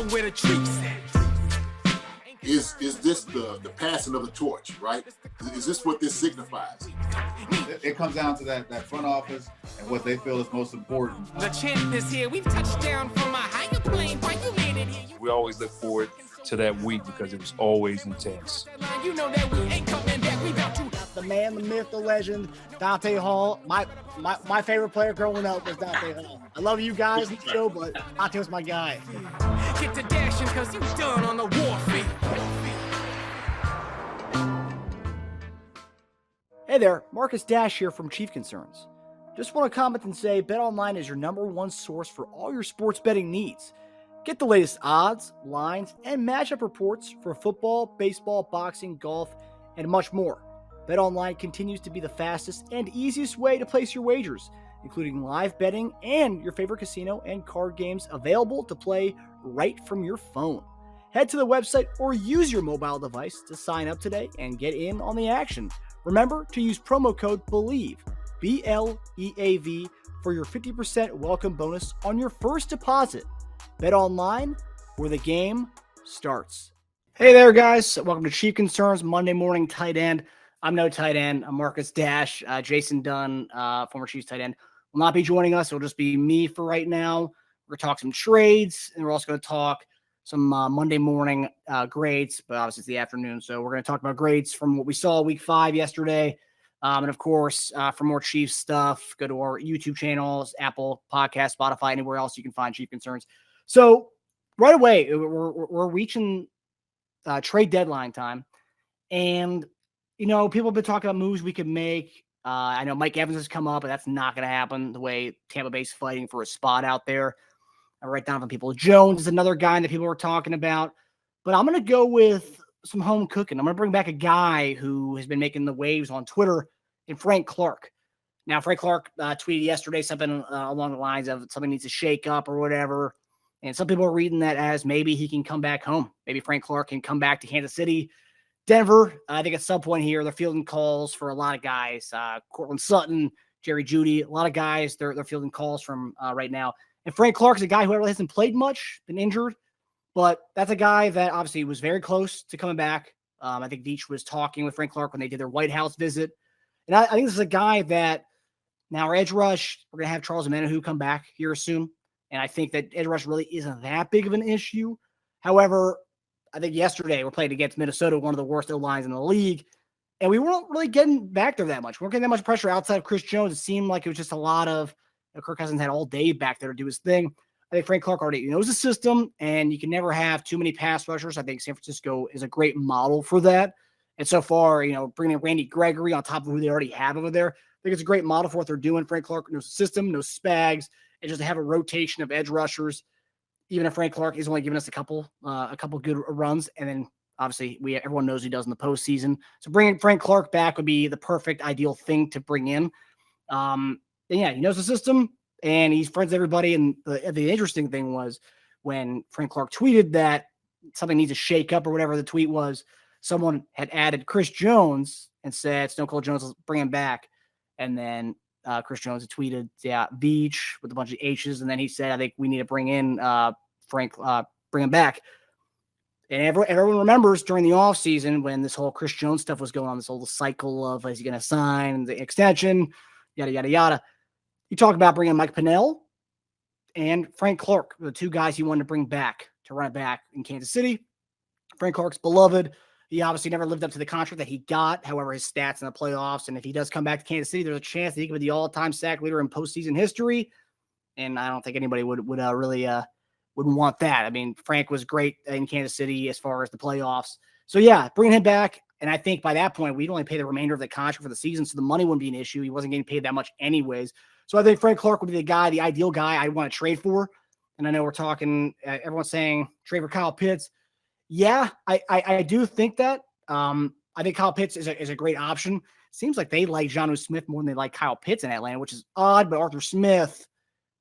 know where the treats at. Is this the passing of the torch, right? Is this what this signifies? It comes down to that front office and what they feel is most important. The champ is here. We've touched down from a higher plane. Why you made it here? We always look forward to that week because it was always intense. You know that we ain't coming back. We about to. The man, the myth, the legend, Dante Hall. My favorite player growing up was Dante Hall. I love you guys in the show, but Dante was my guy. Get to dashing because you done on the warfield. Hey there, Marcus Dash here from Chief Concerns. Just want to comment and say BetOnline is your #1 source for all your sports betting needs. Get the latest odds, lines, and matchup reports for football, baseball, boxing, golf, and much more. BetOnline continues to be the fastest and easiest way to place your wagers, including live betting and your favorite casino and card games available to play right from your phone. Head to the website or use your mobile device to sign up today and get in on the action. Remember to use promo code BELIEVE, BLEAV, for your 50% welcome bonus on your first deposit. BetOnline, where the game starts. Hey there, guys. Welcome to Chief Concerns Monday Morning Tight End. I'm no tight end. I'm Marcus Dash. Jason Dunn, former Chiefs tight end, will not be joining us. It'll just be me for right now. We're going to talk some trades, and we're also going to talk some Monday morning grades, but obviously it's the afternoon. So we're going to talk about grades from what we saw week 5 yesterday. And of course, for more Chiefs stuff, go to our YouTube channels, Apple Podcast, Spotify, anywhere else you can find Chief Concerns. So right away, we're reaching trade deadline time. And, you know, people have been talking about moves we could make. I know Mike Evans has come up, but that's not going to happen the way Tampa Bay's fighting for a spot out there. I write down from people. Jones is another guy that people were talking about. But I'm going to go with some home cooking. I'm going to bring back a guy who has been making the waves on Twitter, and Frank Clark. Now, Frank Clark tweeted yesterday something along the lines of something needs to shake up or whatever. And some people are reading that as maybe he can come back home. Maybe Frank Clark can come back to Kansas City. Denver, I think at some point here, they're fielding calls for a lot of guys. Cortland Sutton, Jerry Jeudy, a lot of guys they're fielding calls from right now. And Frank Clark's a guy who hasn't played much, been injured, but that's a guy that obviously was very close to coming back. I think Veach was talking with Frank Clark when they did their White House visit. And I think this is a guy that now our edge rush, we're going to have Charles Omenihu come back here soon. And I think that edge rush really isn't that big of an issue. However, I think yesterday we're playing against Minnesota, one of the worst O-lines in the league. And we weren't really getting back there that much. We weren't getting that much pressure outside of Chris Jones. It seemed like it was just a lot of Kirk Cousins had all day back there to do his thing. I think Frank Clark already knows the system, and you can never have too many pass rushers. I think San Francisco is a great model for that. And so far, you know, bringing in Randy Gregory on top of who they already have over there, I think it's a great model for what they're doing. Frank Clark knows the system, knows Spags, and just to have a rotation of edge rushers. Even if Frank Clark is only giving us a couple good runs, and then obviously everyone knows he does in the postseason. So bringing Frank Clark back would be the perfect, ideal thing to bring in. And yeah, he knows the system, and he's friends with everybody. And the interesting thing was when Frank Clark tweeted that something needs to shake up or whatever the tweet was, someone had added Chris Jones and said Stone Cold Jones will bring him back. And then Chris Jones had tweeted, Veach with a bunch of H's. And then he said, I think we need to bring in Frank, bring him back. And everyone remembers during the offseason when this whole Chris Jones stuff was going on, this whole cycle of is he going to sign the extension, yada, yada, yada. You talk about bringing Mike Pennell and Frank Clark, the two guys he wanted to bring back to run it back in Kansas City. Frank Clark's beloved. He obviously never lived up to the contract that he got. However, his stats in the playoffs, and if he does come back to Kansas City, there's a chance that he could be the all-time sack leader in postseason history. And I don't think anybody would really wouldn't want that. I mean, Frank was great in Kansas City as far as the playoffs. So yeah, bringing him back. And I think by that point, we'd only pay the remainder of the contract for the season, so the money wouldn't be an issue. He wasn't getting paid that much anyways. So I think Frank Clark would be the ideal guy I'd want to trade for. And I know we're talking, everyone's saying trade for Kyle Pitts. Yeah, I do think that. I think Kyle Pitts is a great option. Seems like they like Jonnu Smith more than they like Kyle Pitts in Atlanta, which is odd. But Arthur Smith,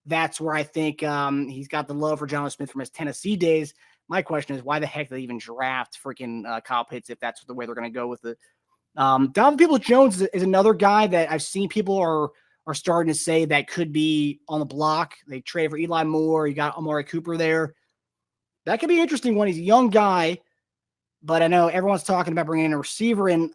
that's where I think he's got the love for Jonnu Smith from his Tennessee days. My question is, why the heck did they even draft freaking Kyle Pitts if that's the way they're going to go with it? Donovan Peoples-Jones is another guy that I've seen people are starting to say that could be on the block. They traded for Eli Moore. You got Amari Cooper there. that could be interesting when he's a young guy, but I know everyone's talking about bringing in a receiver, and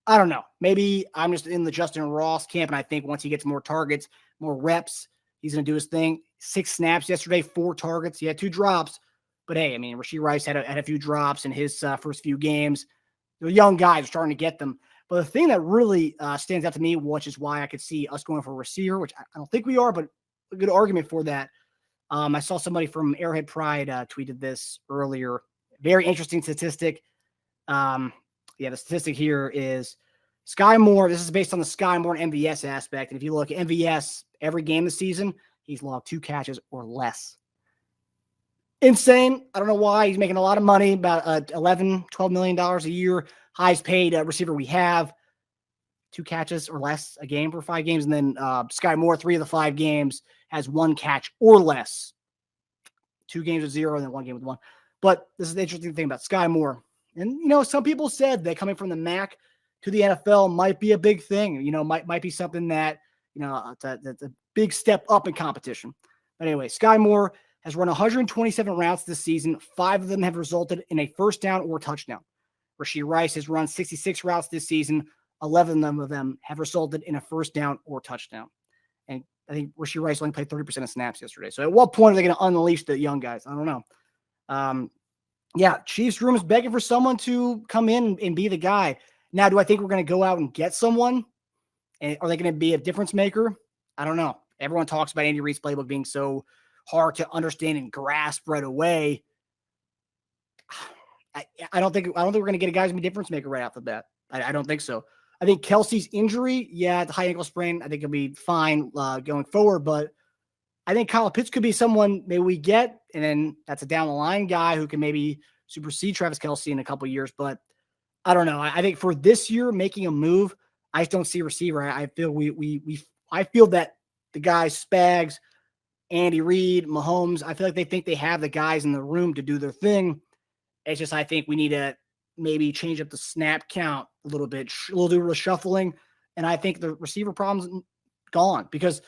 I don't know. Maybe I'm just in the Justin Ross camp, and I think once he gets more targets, more reps, he's going to do his thing. 6 snaps yesterday, 4 targets. He had 2 drops, but hey, I mean, Rashee Rice had a few drops in his first few games. The young guys are starting to get them. But the thing that really stands out to me, which is why I could see us going for a receiver, which I don't think we are, but a good argument for that. I saw somebody from Arrowhead Pride tweeted this earlier. Very interesting statistic. The statistic here is Sky Moore. This is based on the Sky Moore and MVS aspect. And if you look at MVS every game this season, he's logged 2 catches or less. Insane. I don't know why. He's making a lot of money, about $11-12 million a year. Highest paid receiver we have. 2 catches or less a game for 5 games. And then Sky Moore, 3 of the 5 games, has 1 catch or less. 2 games with 0 and then 1 game with 1. But this is the interesting thing about Sky Moore. And, some people said that coming from the MAC to the NFL might be a big thing. Might be something that, that's a big step up in competition. But anyway, Sky Moore has run 127 routes this season. 5 of them have resulted in a first down or touchdown. Rashee Rice has run 66 routes this season. 11 of them have resulted in a first down or touchdown. And I think Rashee Rice only played 30% of snaps yesterday. So at what point are they going to unleash the young guys? I don't know. Chiefs room is begging for someone to come in and be the guy. Now, do I think we're going to go out and get someone? And are they going to be a difference maker? I don't know. Everyone talks about Andy Reid's playbook being so hard to understand and grasp right away. I don't think we're going to get a guy who's going to be a difference maker right off the bat. I don't think so. I think Kelsey's injury, the high ankle sprain, I think he'll be fine going forward. But I think Kyle Pitts could be someone maybe we get, and then that's a down the line guy who can maybe supersede Travis Kelce in a couple of years. But I don't know. I think for this year, making a move, I just don't see a receiver. I feel I feel that the guys Spags, Andy Reid, Mahomes, I feel like they think they have the guys in the room to do their thing. It's just I think we need to maybe change up the snap count a little bit, a little bit of shuffling, and I think the receiver problem's gone because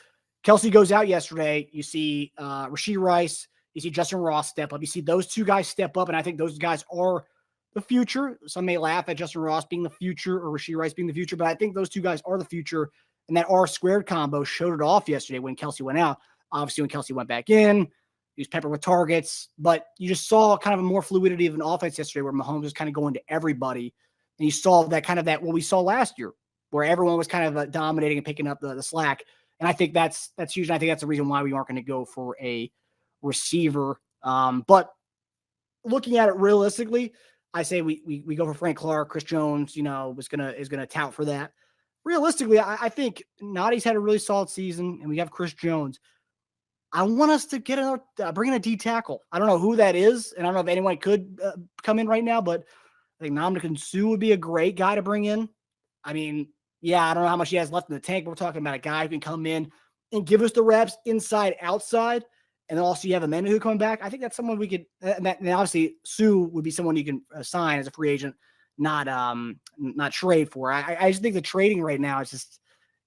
Kelce goes out yesterday. You see Rashee Rice, you see Justin Ross step up. You see those 2 guys step up, and I think those guys are the future. Some may laugh at Justin Ross being the future or Rashee Rice being the future, but I think those 2 guys are the future, and that R squared combo showed it off yesterday when Kelce went out. Obviously, when Kelce went back in, he was peppered with targets, but you just saw kind of a more fluidity of an offense yesterday where Mahomes was kind of going to everybody. And you saw that kind of what we saw last year where everyone was kind of dominating and picking up the slack. And I think that's huge. And I think that's the reason why we aren't going to go for a receiver. But looking at it realistically, I say we go for Frank Clark. Chris Jones, is gonna tout for that. Realistically, I think Nadi's had a really solid season, and we have Chris Jones. I want us to get bring in a D tackle. I don't know who that is, and I don't know if anyone could come in right now, but I think Ndamukong Suh would be a great guy to bring in. I mean, I don't know how much he has left in the tank, but we're talking about a guy who can come in and give us the reps inside, outside, and then also you have Amanda who coming back. I think that's someone we could, and obviously Suh would be someone you can sign as a free agent, not trade for. I just think the trading right now is just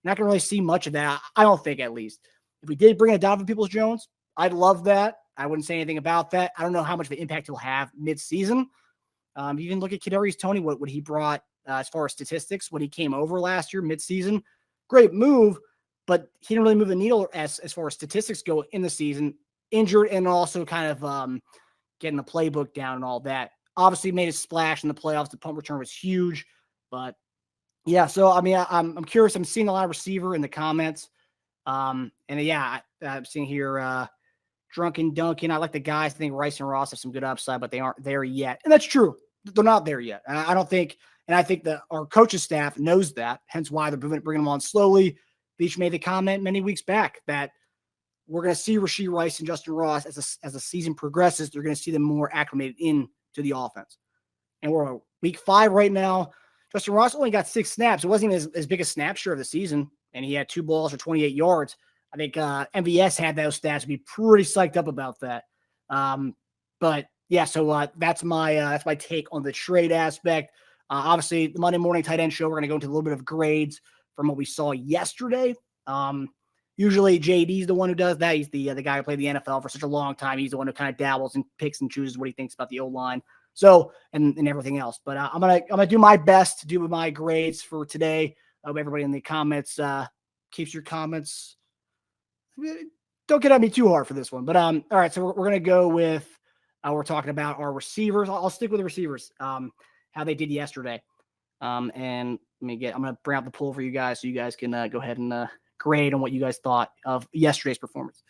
not going to really see much of that. I don't think, at least. If we did bring in Donovan Peoples-Jones, I'd love that. I wouldn't say anything about that. I don't know how much of an impact he'll have mid-season. You can look at Kadarius Toney, what he brought as far as statistics when he came over last year mid-season. Great move, but he didn't really move the needle as far as statistics go in the season. Injured and also kind of getting the playbook down and all that. Obviously made a splash in the playoffs. The punt return was huge. But, so, I mean, I'm curious. I'm seeing a lot of receiver in the comments. I'm seeing here Drunken Duncan. I like the guys. I think Rice and Ross have some good upside, but they aren't there yet. And that's true. They're not there yet. And I think that our coaching staff knows that, hence why they're bringing them on slowly. Beach made the comment many weeks back that we're going to see Rashee Rice and Justin Ross as the season progresses. They're going to see them more acclimated into the offense. And we're week 5 right now. Justin Ross only got 6 snaps. It wasn't even as big a snap share of the season. And he had 2 balls for 28 yards. I think MVS had those stats to be pretty psyched up about that. So that's my take on the trade aspect. Obviously, the Monday morning tight end show, we're going to go into a little bit of grades from what we saw yesterday. Usually JD's the one who does that. He's the guy who played the NFL for such a long time. He's the one who kind of dabbles and picks and chooses what he thinks about the O-line. So, and everything else. But I'm gonna do my best to do my grades for today. I hope everybody in the comments keeps your comments. Don't get at me too hard for this one. But all right, so we're gonna go with we're talking about our receivers. I'll stick with the receivers. How they did yesterday. And I'm gonna bring out the poll for you guys so you guys can go ahead and grade on what you guys thought of yesterday's performance.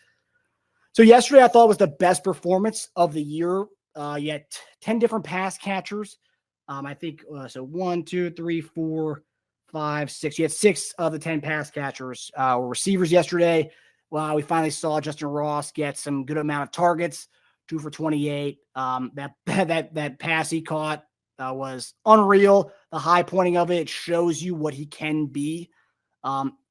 So yesterday I thought was the best performance of the year. You had 10 different pass catchers. I think so 1, 2, 3, 4, 5, 6. You had 6 of the 10 pass catchers were receivers yesterday. Well, we finally saw Justin Ross get some good amount of targets, 2 for 28. That pass he caught was unreal. The high pointing of it shows you what he can be.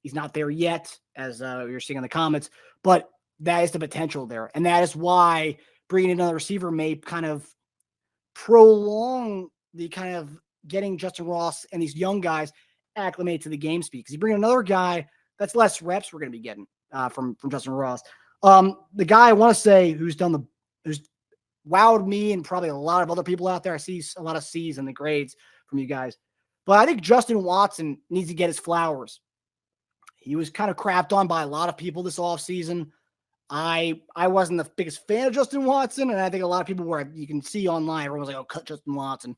He's not there yet, as you're seeing in the comments, but that is the potential there. And that is why bringing in another receiver may kind of prolong the kind of getting Justin Ross and these young guys acclimated to the game speed. Because you bring another guy, that's less reps we're going to be getting from Justin Ross. The guy I want to say who's wowed me and probably a lot of other people out there. I see a lot of C's in the grades from you guys. But I think Justin Watson needs to get his flowers. He was kind of crapped on by a lot of people this offseason. I wasn't the biggest fan of Justin Watson, and I think a lot of people were, you can see online, everyone's like, oh, cut Justin Watson.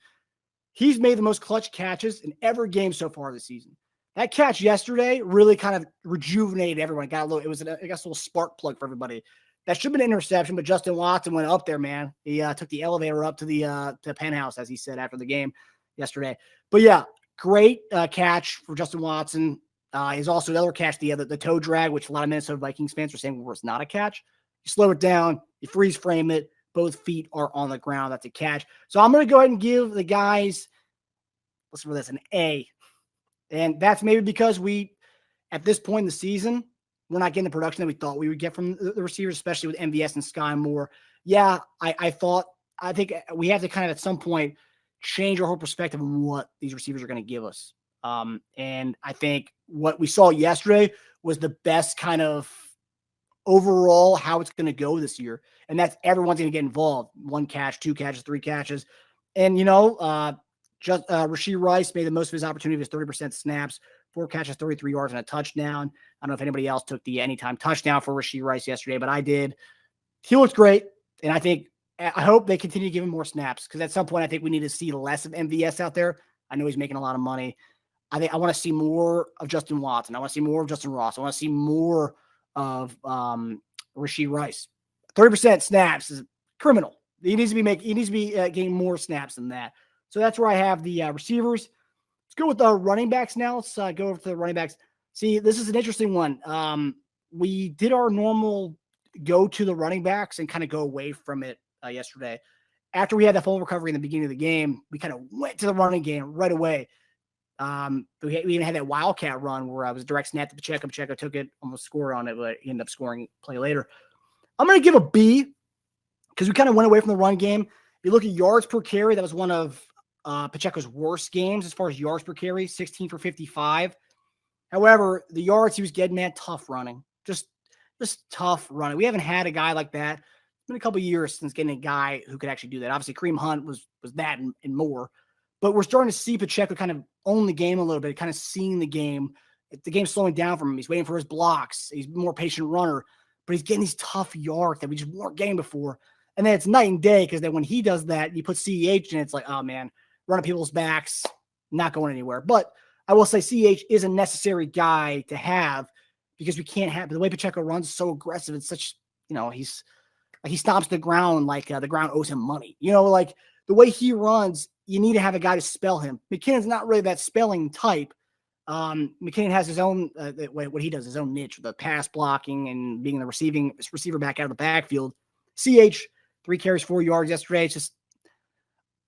He's made the most clutch catches in every game so far this season. That catch yesterday really kind of rejuvenated everyone. It was a little spark plug for everybody. That should have been an interception, but Justin Watson went up there, man. He took the elevator up to the penthouse, as he said after the game yesterday. But yeah, great catch for Justin Watson. He's also another catch, the toe drag, which a lot of Minnesota Vikings fans are saying was not a catch. You slow it down, you freeze frame it, both feet are on the ground. That's a catch. So I'm going to go ahead and give the guys, listen for this, an A. And that's maybe because at this point in the season, we're not getting the production that we thought we would get from the receivers, especially with MVS and Sky Moore. Yeah, I think we have to kind of at some point change our whole perspective on what these receivers are going to give us. And I think what we saw yesterday was the best kind of overall how it's going to go this year. And that's everyone's going to get involved. 1 catch, 2 catches, 3 catches. And, Rashee Rice made the most of his opportunity with 30% snaps, 4 catches, 33 yards, and a touchdown. I don't know if anybody else took the anytime touchdown for Rashee Rice yesterday, but I did. He looked great. And I hope they continue to give him more snaps, because at some point I think we need to see less of MVS out there. I know he's making a lot of money. I want to see more of Justin Watson. I want to see more of Justin Ross. I want to see more of Rashee Rice. 30% snaps is criminal. He needs to be getting more snaps than that. So that's where I have the receivers. Let's go with the running backs now. Let's go over to the running backs. See, this is an interesting one. We did our normal go to the running backs and kind of go away from it yesterday. After we had that full recovery in the beginning of the game, we kind of went to the running game right away. We even had that wildcat run where I was direct snap to Pacheco. Pacheco took it, almost scored on it, but he ended up scoring play later. I'm going to give a B because we kind of went away from the run game. If you look at yards per carry, that was one of Pacheco's worst games as far as yards per carry, 16 for 55. However, the yards he was getting, man, tough running. Just tough running. We haven't had a guy like that. It's been a couple of years since getting a guy who could actually do that. Obviously, Kareem Hunt was that and more. But we're starting to see Pacheco kind of own the game a little bit, kind of seeing the game. The game's slowing down for him. He's waiting for his blocks. He's a more patient runner. But he's getting these tough yards that we just weren't getting before. And then it's night and day, because then when he does that, you put CEH in, it's like, oh, man, running people's backs, not going anywhere. But I will say CEH is a necessary guy to have, because we can't have – the way Pacheco runs is so aggressive. It's such – he stomps the ground like the ground owes him money. Like the way he runs – you need to have a guy to spell him. McKinnon's not really that spelling type. McKinnon has his own, what he does, his own niche, the pass blocking and being the receiver back out of the backfield. CH, 3 carries, 4 yards yesterday. It's just,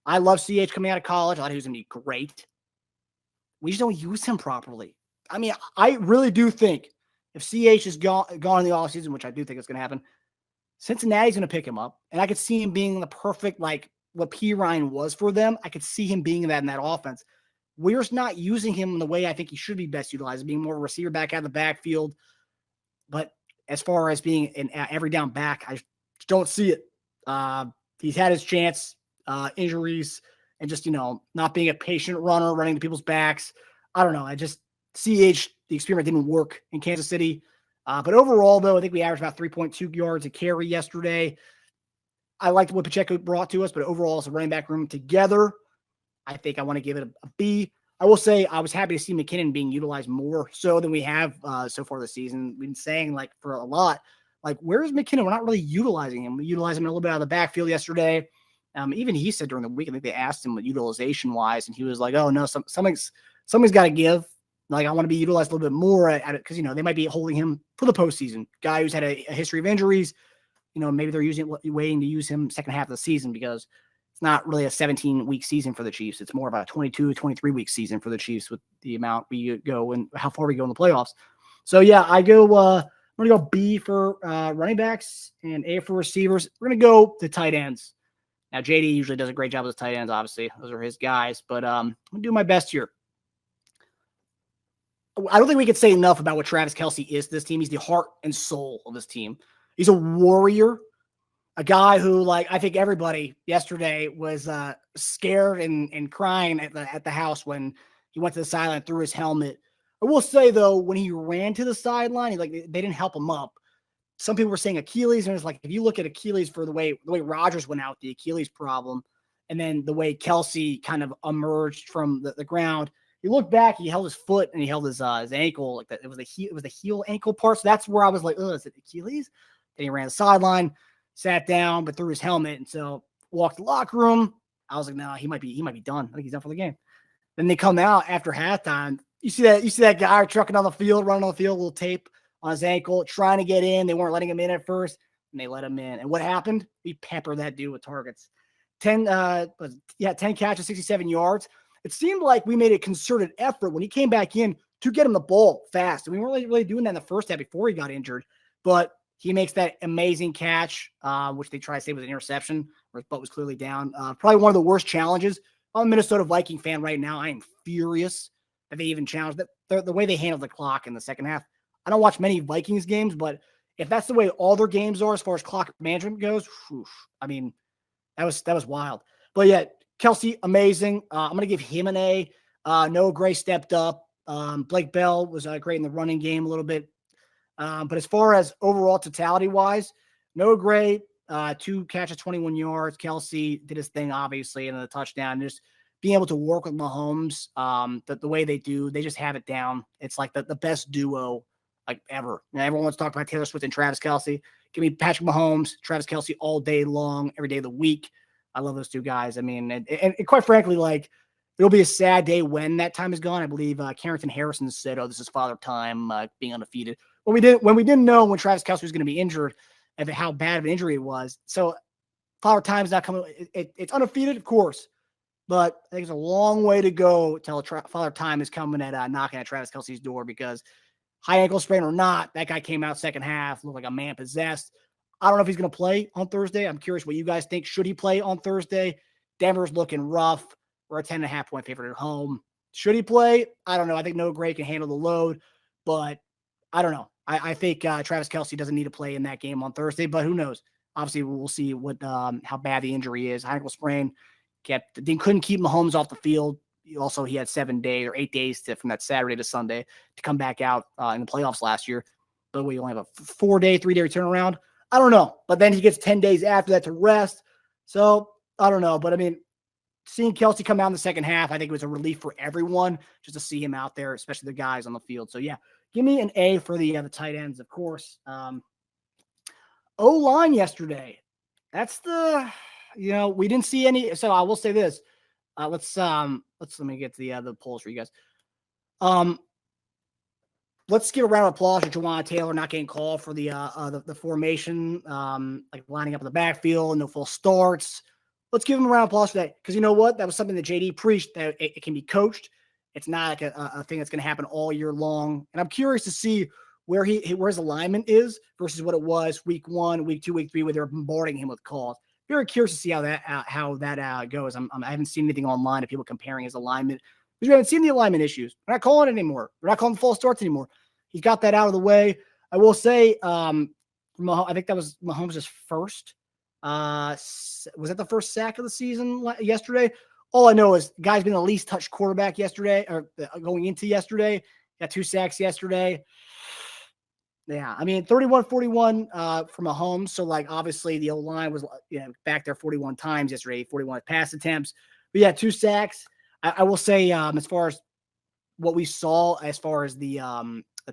I love CH coming out of college. I thought he was going to be great. We just don't use him properly. I mean, I really do think if CH is gone in the offseason, which I do think is going to happen, Cincinnati's going to pick him up. And I could see him being the perfect, like, what P. Ryan was for them. I could see him being that in that offense. We're just not using him in the way I think he should be best utilized, being more of a receiver back out of the backfield. But as far as being an every down back, I don't see it. He's had his chance, injuries, and just, not being a patient runner, running to people's backs. I don't know. CH, the experiment didn't work in Kansas City. But overall, though, I think we averaged about 3.2 yards a carry yesterday. I liked what Pacheco brought to us, but overall, as a running back room together, I think I want to give it a B. I will say I was happy to see McKinnon being utilized more so than we have so far this season. We've been saying, for a lot, where is McKinnon? We're not really utilizing him. We utilized him a little bit out of the backfield yesterday. Even he said during the week, I think they asked him utilization-wise, and he was like, oh, no, something's got to give. I want to be utilized a little bit more at it because, they might be holding him for the postseason. Guy who's had a history of injuries, maybe they're waiting to use him second half of the season because it's not really a 17-week season for the Chiefs. It's more of a 22, 23-week season for the Chiefs with the amount we go and how far we go in the playoffs. So, yeah, I'm going to go B for running backs and A for receivers. We're going to go to tight ends. Now, JD usually does a great job with the tight ends, obviously. Those are his guys. But I'm going to do my best here. I don't think we could say enough about what Travis Kelce is to this team. He's the heart and soul of this team. He's a warrior, a guy who, I think everybody yesterday was scared and crying at the house when he went to the sideline and threw his helmet. I will say, though, when he ran to the sideline, they didn't help him up. Some people were saying Achilles, and it's if you look at Achilles for the way Rodgers went out, the Achilles problem, and then the way Kelce kind of emerged from the ground, you look back, he held his foot and he held his ankle like that. It was the heel ankle part. So that's where I was like, oh, is it Achilles? Then he ran the sideline, sat down, but threw his helmet. And so walked the locker room. I was like, no, he might be done. I think he's done for the game. Then they come out after halftime. You see that guy trucking on the field, running on the field, a little tape on his ankle, trying to get in. They weren't letting him in at first, and they let him in. And what happened? We peppered that dude with targets. 10 catches, 67 yards. It seemed like we made a concerted effort when he came back in to get him the ball fast. And we weren't really doing that in the first half before he got injured. But he makes that amazing catch, which they try to say was an interception, where his butt was clearly down. Probably one of the worst challenges. I'm a Minnesota Viking fan right now. I am furious that they even challenged that. The way they handled the clock in the second half. I don't watch many Vikings games, but if that's the way all their games are as far as clock management goes, that was wild. But yeah, Kelce, amazing. I'm going to give him an A. Noah Gray stepped up. Blake Bell was great in the running game a little bit. But as far as overall totality-wise, Noah Gray, 2 catches, 21 yards. Kelce did his thing, obviously, and then the touchdown. Just being able to work with Mahomes, the way they do, they just have it down. It's like the best duo ever. Everyone wants to talk about Taylor Swift and Travis Kelce. Give me Patrick Mahomes, Travis Kelce all day long, every day of the week. I love those two guys. I mean, and quite frankly, it'll be a sad day when that time is gone. I believe Carrington Harrison said, "Oh, this is father time, being undefeated." When we didn't know when Travis Kelce was going to be injured and how bad of an injury it was. So father time is not coming. It's undefeated, of course, but I think it's a long way to go till father time is coming at knocking at Travis Kelce's door because high ankle sprain or not, that guy came out second half, looked like a man possessed. I don't know if he's going to play on Thursday. I'm curious what you guys think. Should he play on Thursday? Denver's looking rough. We're a 10.5-point favorite at home. Should he play? I don't know. I think Noah Gray can handle the load, but I don't know. I think Travis Kelce doesn't need to play in that game on Thursday, but who knows? Obviously, we'll see what how bad the injury is. High ankle sprain. Couldn't keep Mahomes off the field. Also, he had 7 days or 8 days from that Saturday to Sunday to come back out in the playoffs last year. But we only have a 4-day, 3-day turnaround. I don't know. But then he gets 10 days after that to rest. So I don't know. But I mean, seeing Kelce come out in the second half, I think it was a relief for everyone just to see him out there, especially the guys on the field. So yeah, give me an A for the tight ends, of course. O-line yesterday. That's we didn't see any. So I will say this. Let me get to the polls for you guys. Let's give a round of applause to Juwan Taylor not getting called for the formation, lining up in the backfield and no full starts. Let's give him a round of applause for that because you know what? That was something that JD preached that it can be coached. It's not a thing that's going to happen all year long. And I'm curious to see where his alignment is versus what it was week 1, week 2, week 3, where they're bombarding him with calls. Very curious to see how that goes. I haven't seen anything online of people comparing his alignment because we haven't seen the alignment issues. We're not calling it anymore. We're not calling the false starts anymore. He's got that out of the way. I will say, I think that was Mahomes' first. Was that the first sack of the season yesterday? All I know is the guy's been the least touched quarterback yesterday, or going into yesterday. Got 2 sacks yesterday. Yeah, I mean, 31-41 from Mahomes. So, like, obviously the O-line was back there 41 times yesterday, 41 pass attempts. But, yeah, 2 sacks. I will say, as far as what we saw, as far as the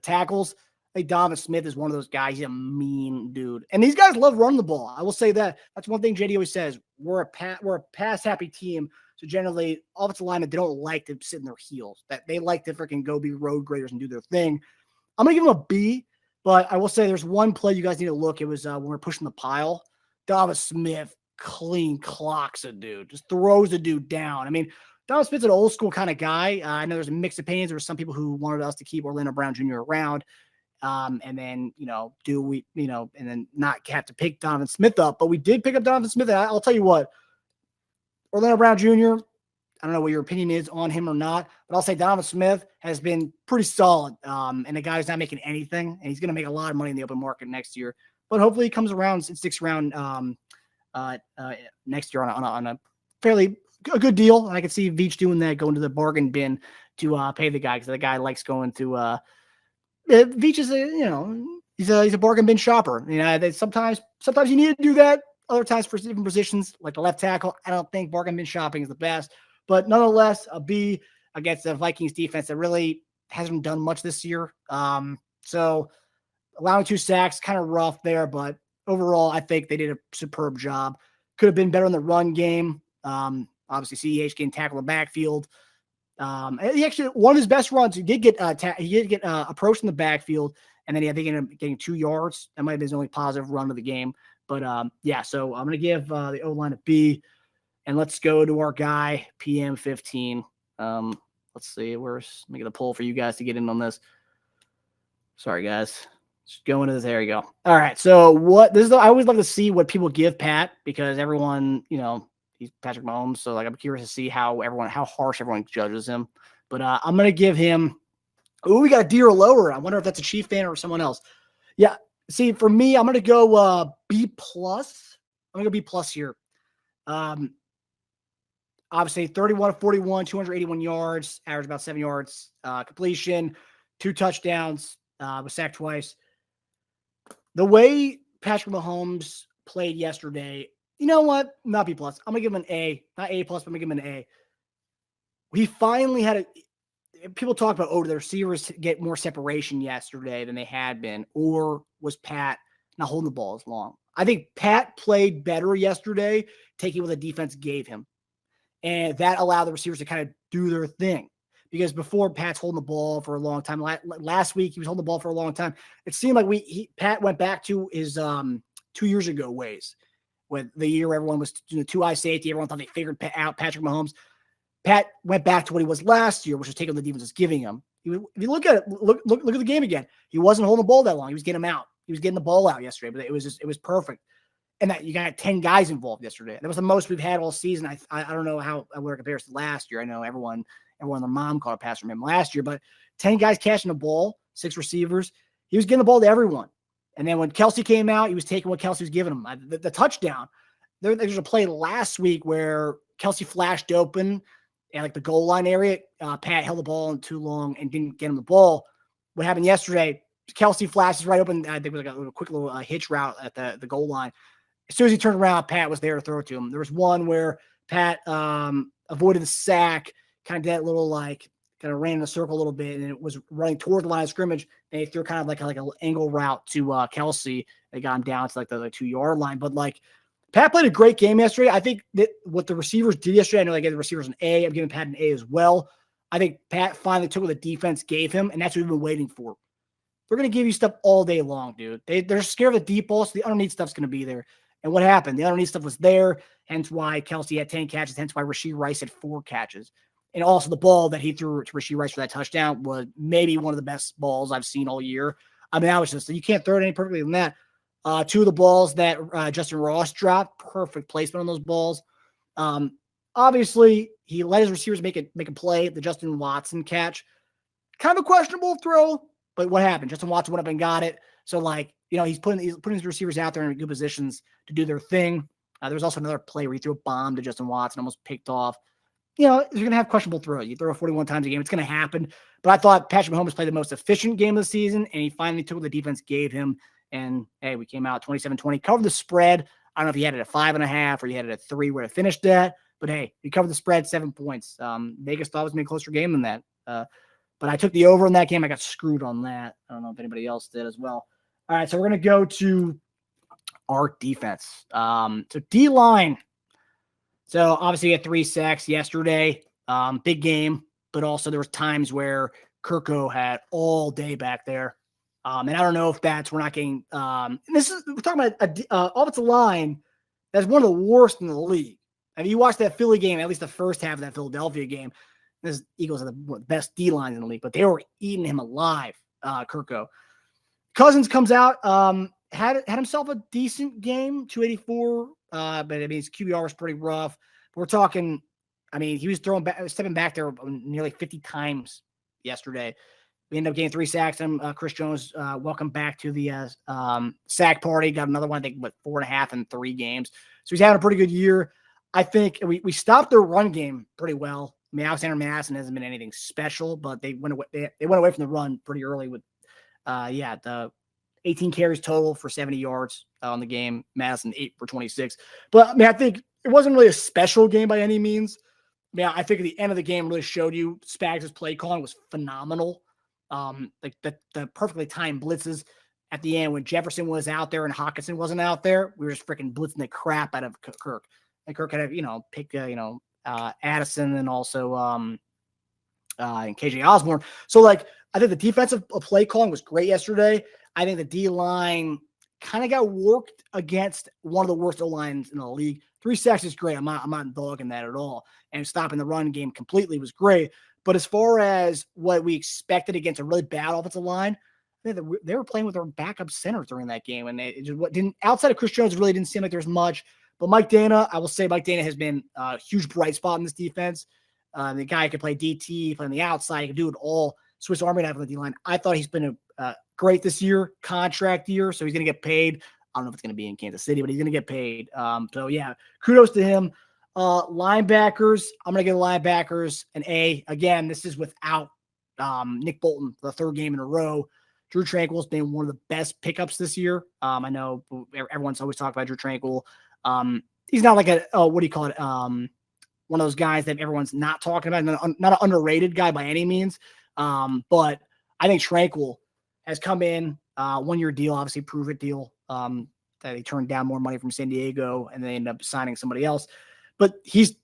tackles, I think Donovan Smith is one of those guys. He's a mean dude. And these guys love running the ball. I will say that. That's one thing JD always says. We're a pass-happy team. So, generally, offensive linemen, they don't like to sit in their heels. That they like to freaking go be road graders and do their thing. I'm going to give him a B. But I will say there's one play you guys need to look. It was when we're pushing the pile. Donovan Smith clean clocks a dude. Just throws the dude down. I mean, Donovan Smith's an old school kind of guy. I know there's mixed opinions. There were some people who wanted us to keep Orlando Brown Jr. around. And then, and then not have to pick Donovan Smith up. But we did pick up Donovan Smith. And I'll tell you what, Orlando Brown Jr., I don't know what your opinion is on him or not, but I'll say Donovan Smith has been pretty solid. And the guy's not making anything, and he's going to make a lot of money in the open market next year. But hopefully he comes around and sticks around next year on a fairly good deal. And I can see Veach doing that, going to the bargain bin to pay the guy, because the guy likes going to Veach is he's a bargain bin shopper. Sometimes you need to do that. Other times for different positions, like the left tackle, I don't think bargain bin shopping is the best. But nonetheless, a B against the Vikings defense that really hasn't done much this year. So allowing 2 sacks, kind of rough there, but overall, I think they did a superb job. Could have been better in the run game. Obviously, CEH getting tackled in the backfield. He actually, one of his best runs, he did get approached in the backfield, and then he, I think, ended up getting 2 yards. That might have been his only positive run of the game. But yeah, so I'm going to give the O-line a B. And let's go to our guy, PM15. Let's see. Let me get a poll for you guys to get in on this. Sorry, guys. Just go into this. There you go. All right. So I always love to see what people give Pat, because everyone, he's Patrick Mahomes. So like, I'm curious to see how harsh everyone judges him. But I'm going to give him, we got a D or lower. I wonder if that's a Chief fan or someone else. Yeah. See, for me, I'm going to go B+. I'm going to go B+ here. Obviously, 31-41, 281 yards, average about 7 yards, completion, 2 touchdowns, was sacked twice. The way Patrick Mahomes played yesterday, you know what? Not B+. I'm going to give him an A. Not A+, but I'm going to give him an A. He finally had people talk about, the receivers get more separation yesterday than they had been, or was Pat not holding the ball as long? I think Pat played better yesterday, taking what the defense gave him. And that allowed the receivers to kind of do their thing. Because before, Pat's holding the ball for a long time. Last week, he was holding the ball for a long time. It seemed like Pat went back to his 2 years ago ways. When the year everyone was doing the 2-eye safety, everyone thought they figured out Patrick Mahomes. Pat went back to what he was last year, which was taking what the defense was giving him. If you look at it, look at the game again. He wasn't holding the ball that long. He was getting him out. He was getting the ball out yesterday, but it was perfect. And that you got 10 guys involved yesterday. That was the most we've had all season. I don't know where it compares to last year. I know everyone their mom caught a pass from him last year, but 10 guys catching the ball, 6 receivers. He was getting the ball to everyone. And then when Kelsey came out, he was taking what Kelsey was giving him. The touchdown. There's a play last week where Kelsey flashed open at like the goal line area. Pat held the ball in too long and didn't get him the ball. What happened yesterday? Kelsey flashes right open. I think it was like a quick little hitch route at the goal line. As soon as he turned around, Pat was there to throw it to him. There was one where Pat avoided the sack, kind of did that little kind of ran in a circle a little bit, and it was running toward the line of scrimmage. And he threw kind of like an angle route to Kelsey. They got him down to like the 2-yard line. But Pat played a great game yesterday. I think that what the receivers did yesterday, I know they gave the receivers an A. I'm giving Pat an A as well. I think Pat finally took what the defense gave him, and that's what we've been waiting for. They're going to give you stuff all day long, dude. They're scared of the deep ball, so the underneath stuff's going to be there. And what happened? The underneath stuff was there, hence why Kelsey had 10 catches, hence why Rashee Rice had 4 catches. And also the ball that he threw to Rashee Rice for that touchdown was maybe one of the best balls I've seen all year. I mean, that was just, you can't throw it any perfectly than that. 2 of the balls that Justin Ross dropped, perfect placement on those balls. Obviously, he let his receivers make a play, the Justin Watson catch. Kind of a questionable throw, but what happened? Justin Watson went up and got it. So like, he's putting his receivers out there in good positions to do their thing. There was also another play where he threw a bomb to Justin Watson, almost picked off. You're going to have questionable throws. You throw 41 times a game, it's going to happen. But I thought Patrick Mahomes played the most efficient game of the season, and he finally took what the defense gave him. And, hey, we came out 27-20, covered the spread. I don't know if he had it at 5.5 or he had it at 3 where it finished at. But, hey, he covered the spread 7 points. Vegas thought it was going to be a closer game than that. But I took the over in that game. I got screwed on that. I don't know if anybody else did as well. All right, so we're going to go to our defense. So D-line. So obviously, he had 3 sacks yesterday. Big game, but also there was times where Kirko had all day back there. And I don't know if we're not getting. We're talking about offensive line that's one of the worst in the league. I mean, you watched that Philly game, at least the first half of that Philadelphia game. This Eagles are the best D lines in the league, but they were eating him alive. Kirko. Cousins comes out, had himself a decent game, 284. But I mean, his QBR was pretty rough. We're talking, I mean, he was stepping back there nearly 50 times yesterday. We ended up getting 3 sacks. And Chris Jones, welcome back to the sack party. Got another one, I think, 4.5 in 3 games. So he's having a pretty good year. I think we stopped their run game pretty well. I mean, Alexander Madison hasn't been anything special, but they went away from the run pretty early with, the 18 carries total for 70 yards on the game. Madison 8 for 26. But I mean, I think it wasn't really a special game by any means. I mean, I think at the end of the game really showed you Spags' play calling was phenomenal. Like the perfectly timed blitzes at the end when Jefferson was out there and Hawkinson wasn't out there. We were just freaking blitzing the crap out of Kirk. And Kirk had picked Addison and also and KJ Osborne. So like I think the defensive play calling was great yesterday. I think the D line kind of got worked against one of the worst O lines in the league. 3 sacks is great. I'm not dogging that at all. And stopping the run game completely was great. But as far as what we expected against a really bad offensive line, they were playing with their backup centers during that game, and it just didn't. Outside of Chris Jones, it really didn't seem like there's much. But Mike Dana, I will say, Mike Dana has been a huge bright spot in this defense. The guy could play DT, play on the outside, he could do it all. Swiss Army knife on the D line. I thought he's been great this year, contract year, so he's going to get paid. I don't know if it's going to be in Kansas City, but he's going to get paid. So yeah, kudos to him. Linebackers, I'm going to give the linebackers an A. Again, this is without Nick Bolton, the 3rd game in a row. Drew Tranquill's been one of the best pickups this year. I know everyone's always talking about Drew Tranquill. He's not like one of those guys that everyone's not talking about, not an underrated guy by any means. But I think Tranquill has come in, 1-year deal, obviously prove-it deal, that he turned down more money from San Diego and they ended up signing somebody else. But he's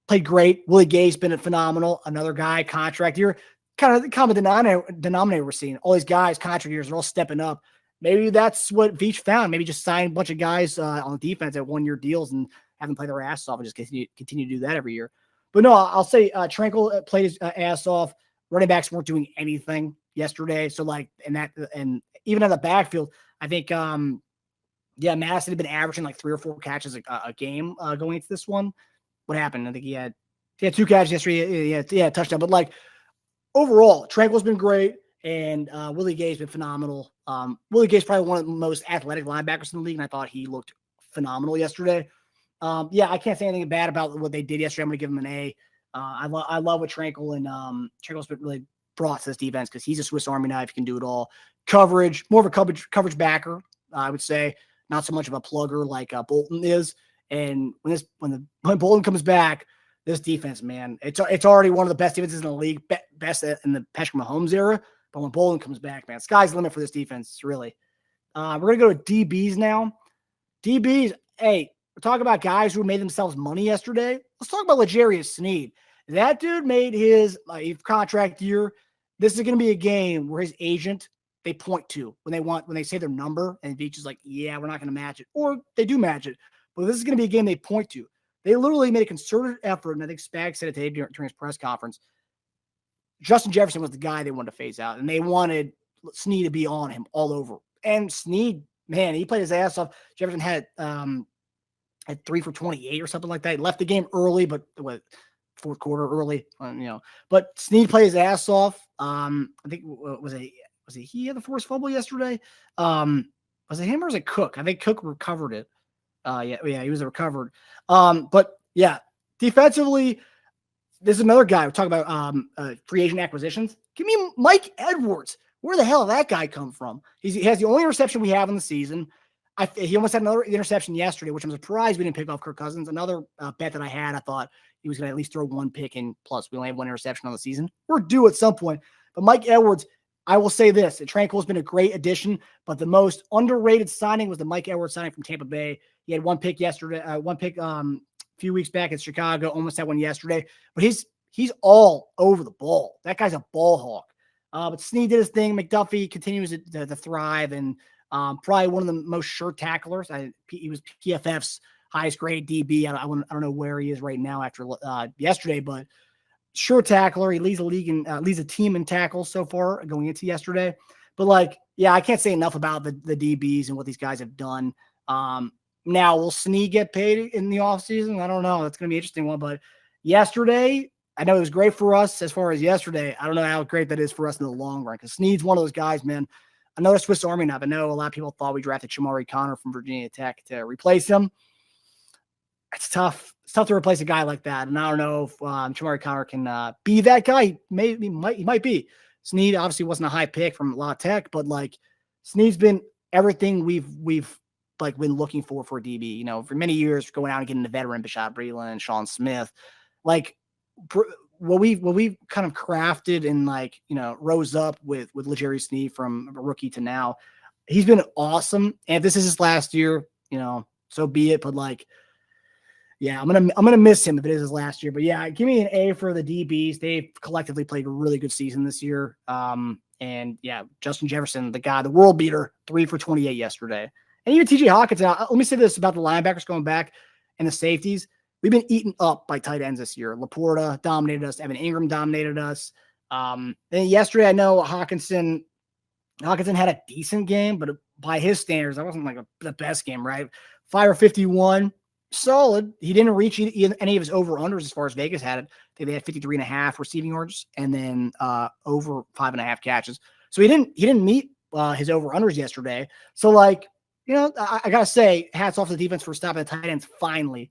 played great. Willie Gay's been phenomenal. Another guy, contract year. Kind of the common denominator we're seeing. All these guys, contract years, are all stepping up. Maybe that's what Veach found. Maybe just sign a bunch of guys on defense at 1-year deals and have them play their ass off and just continue to do that every year. But no, I'll say Tranquill played his ass off. Running backs weren't doing anything yesterday. So and even in the backfield, I think Madison had been averaging like 3 or 4 catches a game going into this one. What happened? I think he had 2 catches yesterday. He had a touchdown. But like overall, Tranquill's been great, and Willie Gay's been phenomenal. Willie Gay's probably one of the most athletic linebackers in the league, and I thought he looked phenomenal yesterday. I can't say anything bad about what they did yesterday. I'm going to give him an A. I love what Tranquill and Tranquill's been really brought to this defense because he's a Swiss Army knife. He can do it all. Coverage, more of a coverage backer, I would say. Not so much of a plugger like Bolton is. And when Bolton comes back, this defense, man, it's already one of the best defenses in the league, best in the Patrick Mahomes era. But when Bolton comes back, man, sky's the limit for this defense, really. We're going to go to DBs now. DBs, hey, we're talking about guys who made themselves money yesterday. Let's talk about L'Jarius Sneed. That dude made his contract year. This is going to be a game where his agent, they point to when they say their number, and Veach is like, yeah, we're not going to match it. Or they do match it. But this is going to be a game they point to. They literally made a concerted effort, and I think Spags said it today during his press conference. Justin Jefferson was the guy they wanted to phase out, and they wanted Sneed to be on him all over. And Sneed, man, he played his ass off. Jefferson had 3 for 28 or something like that. He left the game early, but fourth quarter early, But Sneed played his ass off. I think was was it he had the forced fumble yesterday? Was it him or was it Cook? I think Cook recovered it. Yeah, he was recovered. But yeah, defensively, this is another guy. We're talking about free agent acquisitions. Give me Mike Edwards. Where the hell did that guy come from? He has the only interception we have in the season. He almost had another interception yesterday, which I'm surprised we didn't pick off Kirk Cousins. Another bet that I had, I thought he was going to at least throw one pick in. Plus, we only have one interception on the season. We're due at some point. But Mike Edwards, I will say this. Tranquil has been a great addition, but the most underrated signing was the Mike Edwards signing from Tampa Bay. He had one pick yesterday, a few weeks back in Chicago, almost had one yesterday. But he's all over the ball. That guy's a ball hawk. But Snead did his thing. McDuffie continues to thrive, and probably one of the most sure tacklers. He was PFF's highest grade DB. I don't know where he is right now after yesterday, but sure tackler. He leads the league and leads a team in tackles so far going into yesterday. But I can't say enough about the DBs and what these guys have done. Now, will Snead get paid in the offseason? I don't know. That's going to be an interesting one. But yesterday, I know it was great for us as far as yesterday. I don't know how great that is for us in the long run because Snead's one of those guys, man. Another Swiss Army knife. I know a lot of people thought we drafted Shamari Connor from Virginia Tech to replace him. It's tough. It's tough to replace a guy like that. And I don't know if Shamari Connor can be that guy. He might be. Snead obviously wasn't a high pick from La Tech, but Snead's been everything we've been looking for a DB. For many years, going out and getting the veteran Bashad Breeland, Sean Smith, what we've kind of crafted and rose up with L'Jarius Snead from a rookie to now. He's been awesome. And if this is his last year, so be it. But I'm gonna miss him if it is his last year. But yeah, give me an A for the DBs. They've collectively played a really good season this year. And yeah, Justin Jefferson, the world beater, 3 for 28 yesterday. And even TJ Hawkinson. Let me say this about the linebackers going back and the safeties. We've been eaten up by tight ends this year. Laporta dominated us. Evan Ingram dominated us. Then yesterday, I know Hawkinson had a decent game, but by his standards, that wasn't the best game, right? 5 or 51, solid. He didn't reach any of his over-unders as far as Vegas had it. I think they had 53.5 receiving yards and then over 5.5 catches. So he didn't meet his over-unders yesterday. So I gotta say, hats off to the defense for stopping the tight ends finally.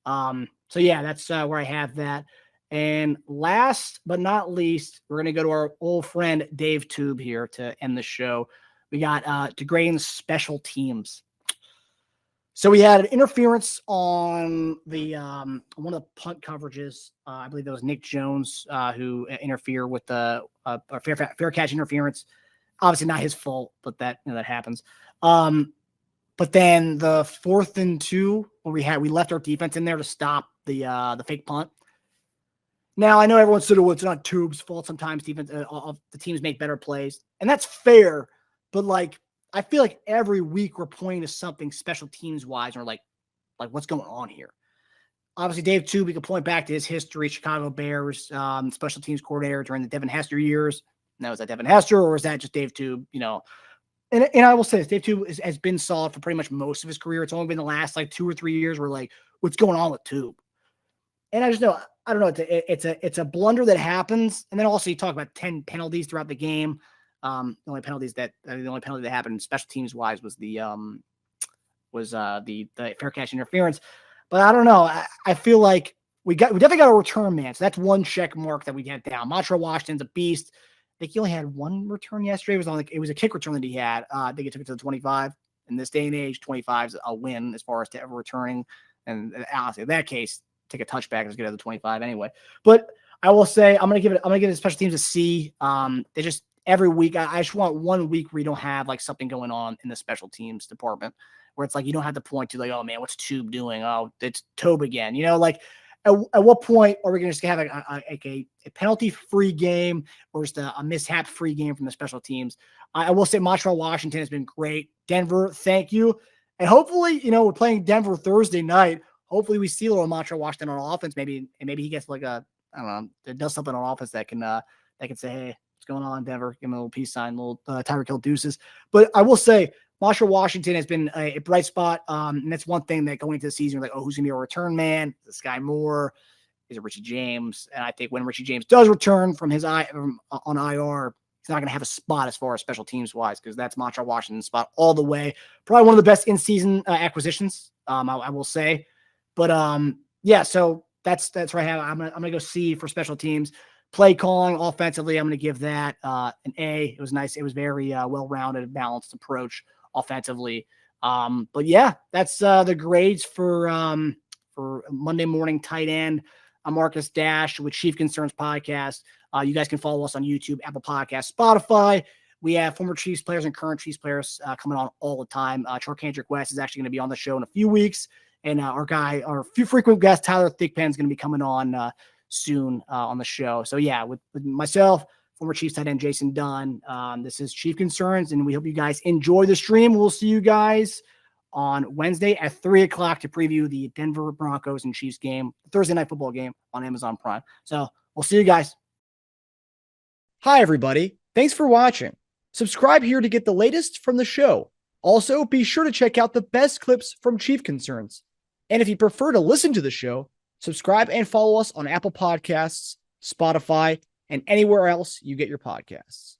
So yeah, that's where I have that. And last but not least, we're gonna go to our old friend Dave Tube here to end the show. We got degrading special teams. So we had an interference on the one of the punt coverages. I believe that was Nick Jones who interfered with the fair catch interference. Obviously not his fault, but that happens. But then the 4th and 2, where we left our defense in there to stop the fake punt. Now I know everyone said it's not Tube's fault. Sometimes defense the teams make better plays, and that's fair. But I feel like every week we're pointing to something special teams wise, and we're like what's going on here? Obviously, Dave Tube, we can point back to his history, Chicago Bears special teams coordinator during the Devin Hester years. Now, is that Devin Hester or is that just Dave Tube? And I will say this, Dave Tube has been solid for pretty much most of his career. It's only been the last 2 or 3 years where what's going on with Tube? And I don't know. It's a blunder that happens. And then also you talk about 10 penalties throughout the game. The only penalty that happened special teams wise was the fair catch interference. But I don't know. I feel like we definitely got a return man. So that's one check mark that we get down. Montreal Washington's a beast. I think he only had one return yesterday. It was a kick return that he had. I think he took it to the 25. In this day and age, 25 is a win as far as to ever returning. And honestly, in that case, take a touchback is good at the 25 anyway. But I will say I'm gonna give it special teams a C. They just every week I just want 1 week where you don't have something going on in the special teams department where it's you don't have to point to oh man, what's Tube doing? Oh, it's Tobe again. At what point are we going to just have a penalty-free game or just a mishap-free game from the special teams? I will say Montreal Washington has been great. Denver, thank you. And hopefully, we're playing Denver Thursday night. Hopefully we see a little Montreal Washington on offense. Maybe he gets does something on offense that can say, hey, what's going on, Denver? Give him a little peace sign, a little Tyreek Hill deuces. But I will say Montreal Washington has been a bright spot. And that's one thing that going into the season, who's going to be a return man? Is it Sky Moore? Is it Richie James? And I think when Richie James does return from his on IR, he's he's not going to have a spot as far as special teams wise, because that's Montreal Washington's spot all the way. Probably one of the best in-season acquisitions, I will say. But yeah, so that's where I have. I'm gonna go C for special teams. Play calling offensively, I'm gonna give that an A. It was nice. It was very well-rounded, balanced approach offensively. But yeah, that's the grades for Monday morning tight end. I'm Marcus Dash with Chief Concerns Podcast. You guys can follow us on YouTube, Apple Podcasts, Spotify. We have former Chiefs players and current Chiefs players coming on all the time. Charkandrick West is actually going to be on the show in a few weeks. And our few frequent guest, Tyler Thickpen, is going to be coming on soon on the show. So yeah, with myself, former Chiefs tight end Jason Dunn, this is Chief Concerns, and we hope you guys enjoy the stream. We'll see you guys on Wednesday at 3 o'clock to preview the Denver Broncos and Chiefs game, Thursday night football game on Amazon Prime. So we'll see you guys. Hi, everybody. Thanks for watching. Subscribe here to get the latest from the show. Also, be sure to check out the best clips from Chief Concerns. And if you prefer to listen to the show, subscribe and follow us on Apple Podcasts, Spotify, and anywhere else you get your podcasts.